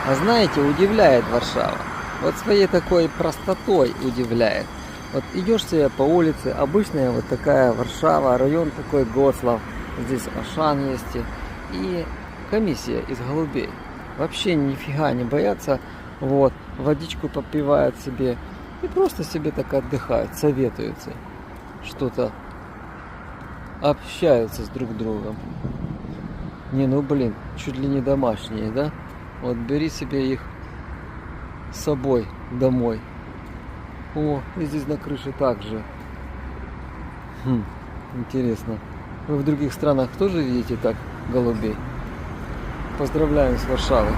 А знаете, удивляет Варшава. Вот своей такой простотой удивляет. Вот идешь себе по улице, обычная вот такая Варшава, район такой Гослав, здесь Ашан есть и комиссия из голубей. Вообще нифига не боятся, вот, водичку попивают себе и просто себе так отдыхают, советуются, что-то общаются с друг другом. Не, ну блин, чуть ли не домашние, да? Вот бери себе их с собой домой. О, и здесь на крыше также. Интересно. Вы в других странах тоже видите так голубей? Поздравляем с Варшавой.